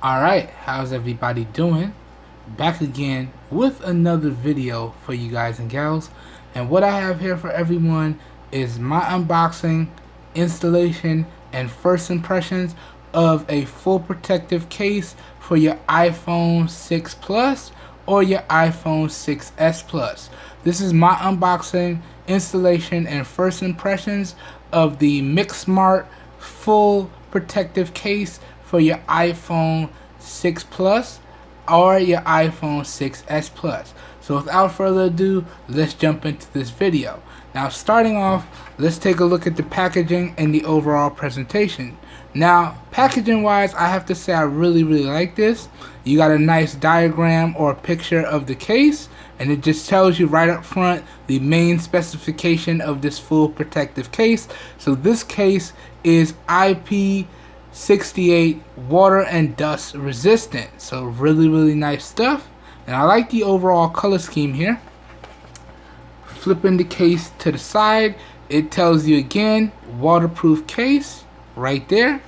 Alright, how's everybody doing? Back again with another video for you guys and gals. And what I have here for everyone is my unboxing, installation, and first impressions of a full protective case for your iPhone 6 Plus or your iPhone 6s Plus. This is my unboxing, installation, and first impressions of the MixMart full protective case for your iPhone 6 Plus or your iPhone 6s Plus. So without further ado, let's jump into this video. Now starting off, let's take a look at the packaging and the overall presentation. Now packaging wise, I have to say I really like this. You got a nice diagram or picture of the case, and it just tells you right up front the main specification of this full protective case. So this case is IP68 water and dust resistant. So really nice stuff, and I like the overall color scheme here. Flipping the case to the side, it tells you again waterproof case right there.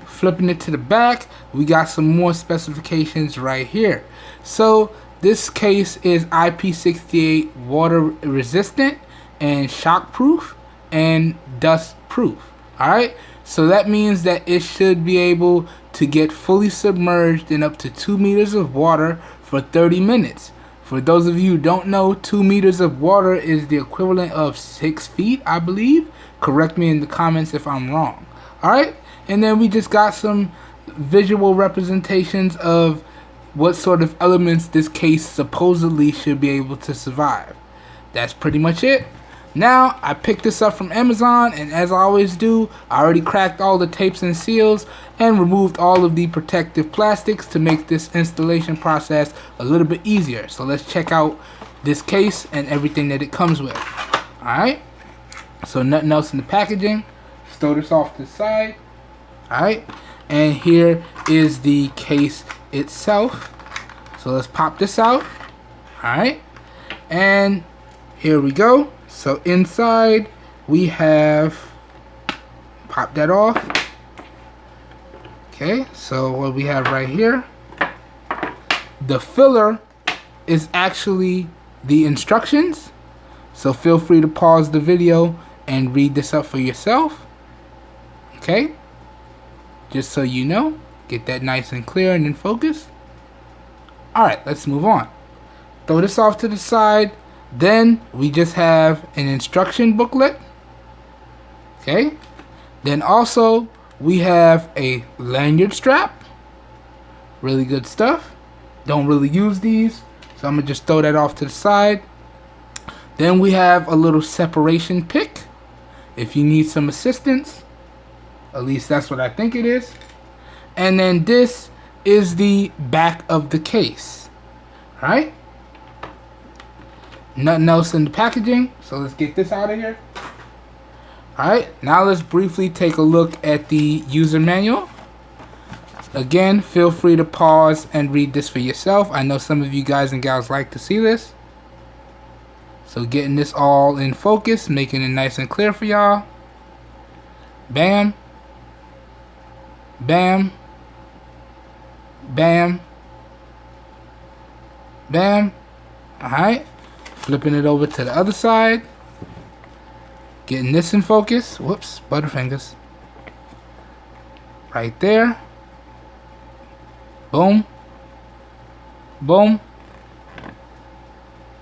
Flipping it to the back, we got some more specifications right here. So this case is IP68 water resistant and shock proof and dust proof. Alright, so that means that it should be able to get fully submerged in up to 2 meters of water for 30 minutes. For those of you who don't know, 2 meters of water is the equivalent of 6 feet, I believe. Correct me in the comments if I'm wrong. Alright, and then we just got some visual representations of what sort of elements this case supposedly should be able to survive. That's pretty much it. Now, I picked this up from Amazon, and as I always do, I already cracked all the tapes and seals and removed all of the protective plastics to make this installation process a little bit easier. So let's check out this case and everything that it comes with. Alright, so nothing else in the packaging. Just throw this off to the side. Alright, and here is the case itself. So let's pop this out. Alright, and here we go. So inside we have, pop that off. Okay, so what we have right here, the filler is actually the instructions. So feel free to pause the video and read this up for yourself. Okay, just so you know, get that nice and clear and in focus. Alright, let's move on. Throw this off to the side. Then we just have an instruction booklet. Okay, then also we have a lanyard strap. Really good stuff. Don't really use these, so I'm gonna just throw that off to the side. Then we have a little separation pick if you need some assistance. At least that's what I think it is. And then this is the back of the case. Alright, nothing else in the packaging, so let's get this out of here. Alright, now let's briefly take a look at the user manual. Again, feel free to pause and read this for yourself. I know some of you guys and gals like to see this. So getting this all in focus, making it nice and clear for y'all. Bam. Bam. Bam. Bam. Alright. Flipping it over to the other side. Getting this in focus. Whoops, butterfingers. Right there. Boom. Boom.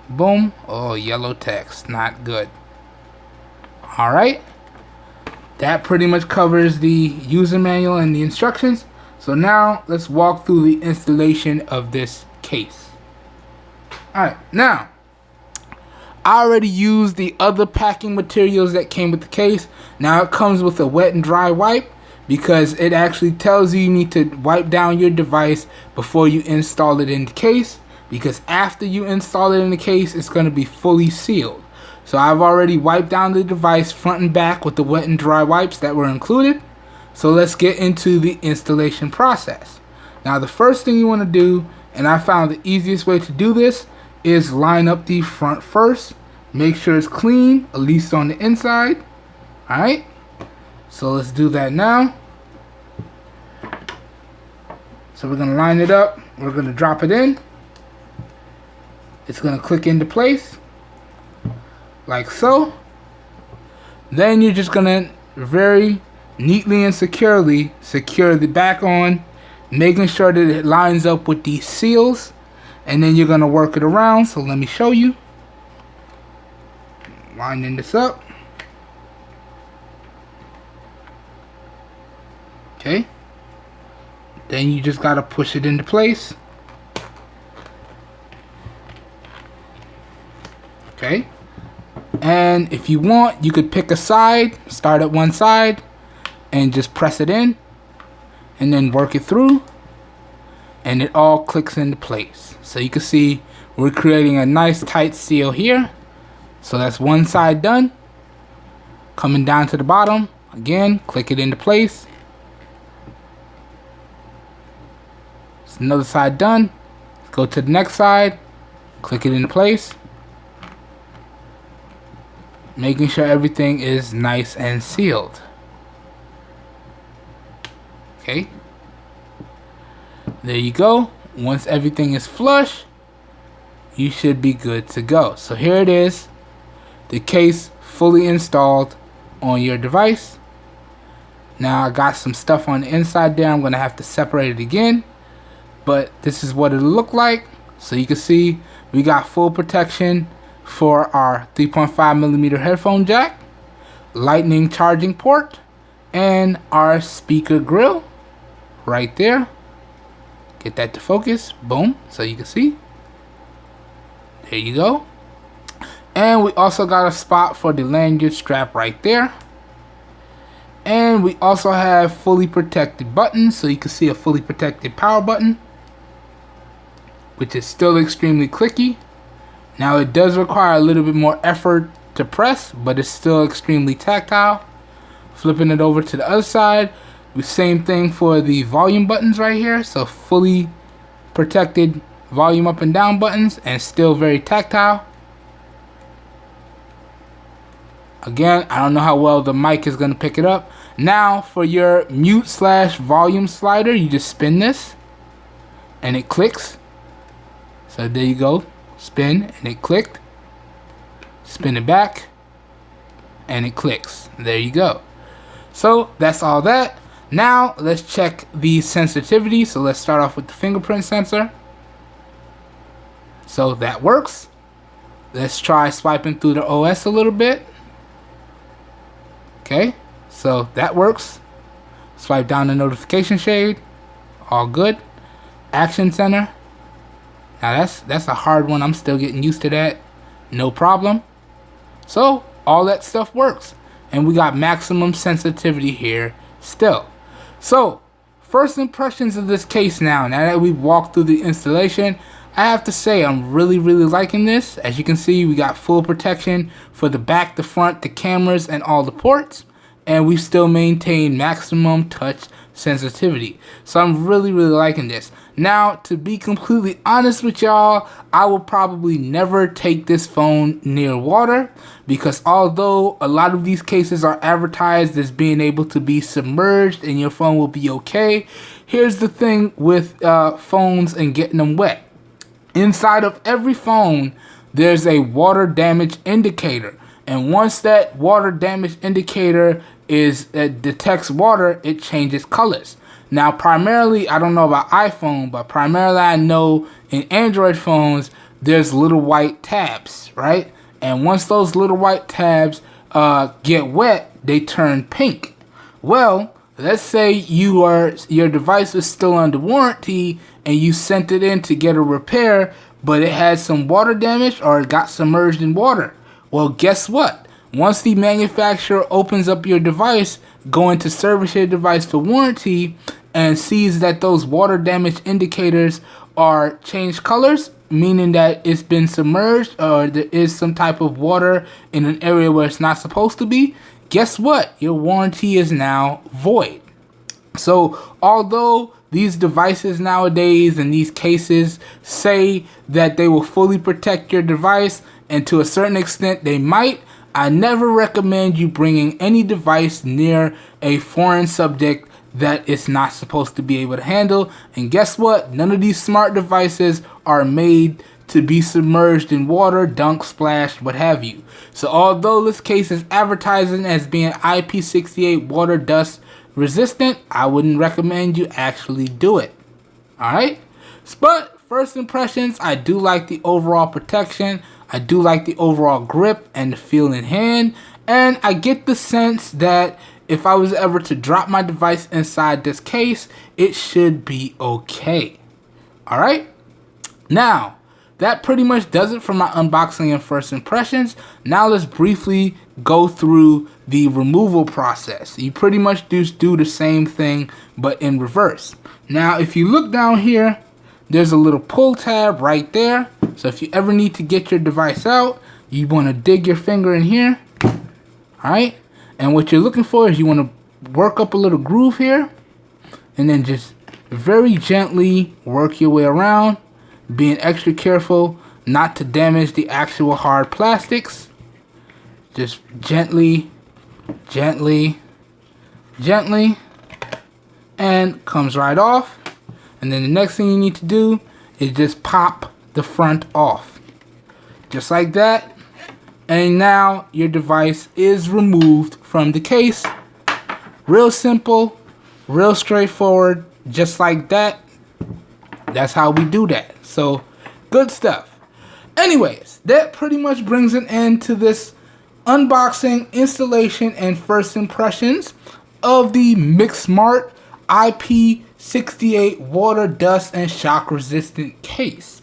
Boom. Oh, yellow text. Not good. Alright. That pretty much covers the user manual and the instructions. So now let's walk through the installation of this case. Alright, now I already used the other packing materials that came with the case. Now it comes with a wet and dry wipe, because it actually tells you need to wipe down your device before you install it in the case, because after you install it in the case, it's going to be fully sealed. So I've already wiped down the device front and back with the wet and dry wipes that were included. So let's get into the installation process. Now the first thing you want to do, and I found the easiest way to do this, is line up the front first. Make sure it's clean, at least on the inside. Alright, so let's do that now. So we're going to line it up. We're going to drop it in. It's going to click into place like so. Then you're just going to very neatly and securely secure the back on, making sure that it lines up with these seals, and then you're going to work it around. So let me show you. Lining this up. Okay. Then you just got to push it into place. Okay. And if you want, you could pick a side, start at one side, and just press it in, and then work it through, and it all clicks into place. So you can see we're creating a nice tight seal here. So that's one side done. Coming down to the bottom, again, click it into place. It's another side done. Let's go to the next side, click it into place. Making sure everything is nice and sealed. Okay. There you go. Once everything is flush, you should be good to go. So here it is. The case fully installed on your device. Now I got some stuff on the inside there. I'm going to have to separate it again. But this is what it'll look like. So you can see we got full protection for our 3.5mm headphone jack, lightning charging port, and our speaker grill right there. Get that to focus. Boom. So you can see. There you go. And we also got a spot for the lanyard strap right there. And we also have fully protected buttons. So you can see a fully protected power button, which is still extremely clicky. Now it does require a little bit more effort to press, but it's still extremely tactile. Flipping it over to the other side, the same thing for the volume buttons right here. So fully protected volume up and down buttons, and still very tactile. Again, I don't know how well the mic is going to pick it up. Now for your mute / volume slider, you just spin this and it clicks. So there you go. Spin and it clicked. Spin it back and it clicks. There you go. So that's all that. Now let's check the sensitivity. So let's start off with the fingerprint sensor. So that works. Let's try swiping through the OS a little bit. Okay, so that works. Swipe down the notification shade. All good. Action center. Now that's a hard one. I'm still getting used to that. No problem. So all that stuff works. And we got maximum sensitivity here still. So first impressions of this case now that we've walked through the installation, I have to say I'm really liking this. As you can see, we got full protection for the back, the front, the cameras, and all the ports. And we still maintain maximum touch sensitivity. So I'm really liking this. Now, to be completely honest with y'all, I will probably never take this phone near water, because although a lot of these cases are advertised as being able to be submerged and your phone will be okay, here's the thing with phones and getting them wet. Inside of every phone, there's a water damage indicator. And once that water damage indicator detects water, it changes colors. Now, primarily, I don't know about iPhone, but primarily I know in Android phones, there's little white tabs, right? And once those little white tabs get wet, they turn pink. Well, let's say your device is still under warranty and you sent it in to get a repair, but it had some water damage or it got submerged in water. Well, guess what? Once the manufacturer opens up your device, going to service your device for warranty, and sees that those water damage indicators are changed colors, meaning that it's been submerged or there is some type of water in an area where it's not supposed to be, guess what? Your warranty is now void. So although these devices nowadays and these cases say that they will fully protect your device, and to a certain extent they might, I never recommend you bringing any device near a foreign subject that it's not supposed to be able to handle. And guess what? None of these smart devices are made to be submerged in water, dunk, splash, what have you. So although this case is advertising as being IP68 water dust resistant, I wouldn't recommend you actually do it. Alright? But first impressions, I do like the overall protection. I do like the overall grip and the feel in hand. And I get the sense that if I was ever to drop my device inside this case, it should be okay. Alright? Now, that pretty much does it for my unboxing and first impressions. Now let's briefly go through the removal process. You pretty much just do the same thing, but in reverse. Now, if you look down here, there's a little pull tab right there. So if you ever need to get your device out, you want to dig your finger in here. Alright? And what you're looking for is you want to work up a little groove here. And then just very gently work your way around. Being extra careful not to damage the actual hard plastics. Just gently, gently, gently. And comes right off. And then the next thing you need to do is just pop the front off. Just like that. And now your device is removed from the case. Real simple, real straightforward, just like that. That's how we do that. So, good stuff. Anyways, that pretty much brings an end to this unboxing, installation, and first impressions of the MixMart IP68 water, dust, and shock resistant case.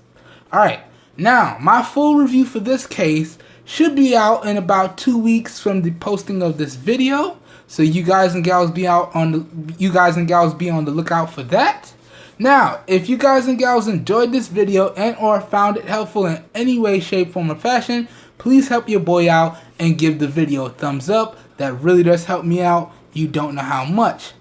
Alright, now my full review for this case should be out in about 2 weeks from the posting of this video. So you guys and gals be on the lookout for that. Now, if you guys and gals enjoyed this video and or found it helpful in any way, shape, form, or fashion, please help your boy out and give the video a thumbs up. That really does help me out. You don't know how much.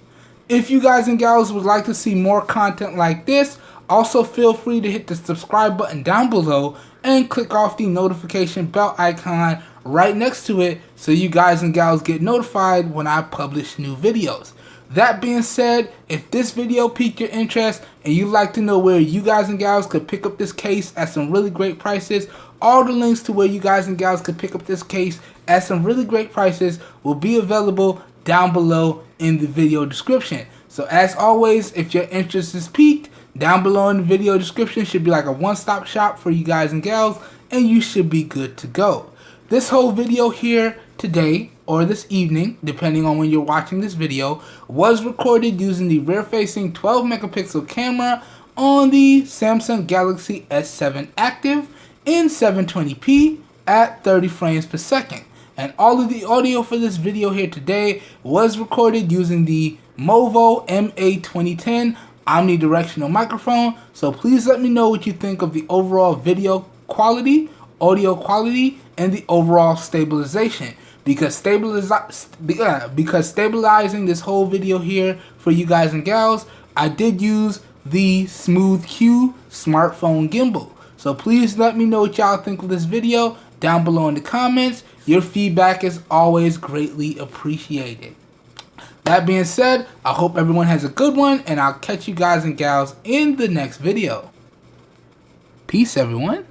If you guys and gals would like to see more content like this, also feel free to hit the subscribe button down below and click off the notification bell icon right next to it so you guys and gals get notified when I publish new videos. That being said, if this video piqued your interest and you'd like to know where you guys and gals could pick up this case at some really great prices, all the links to where you guys and gals could pick up this case at some really great prices will be available down below in the video description. So as always, if your interest is piqued, down below in the video description should be like a one-stop shop for you guys and gals, and you should be good to go. This whole video here today, or this evening, depending on when you're watching this video, was recorded using the rear-facing 12 megapixel camera on the Samsung Galaxy S7 Active in 720p at 30 frames per second. And all of the audio for this video here today was recorded using the Movo MA2010 omnidirectional microphone. So please let me know what you think of the overall video quality, audio quality, and the overall stabilization. Because stabilizing this whole video here for you guys and gals, I did use the Smooth Q smartphone gimbal. So please let me know what y'all think of this video down below in the comments. Your feedback is always greatly appreciated. That being said, I hope everyone has a good one, and I'll catch you guys and gals in the next video. Peace, everyone.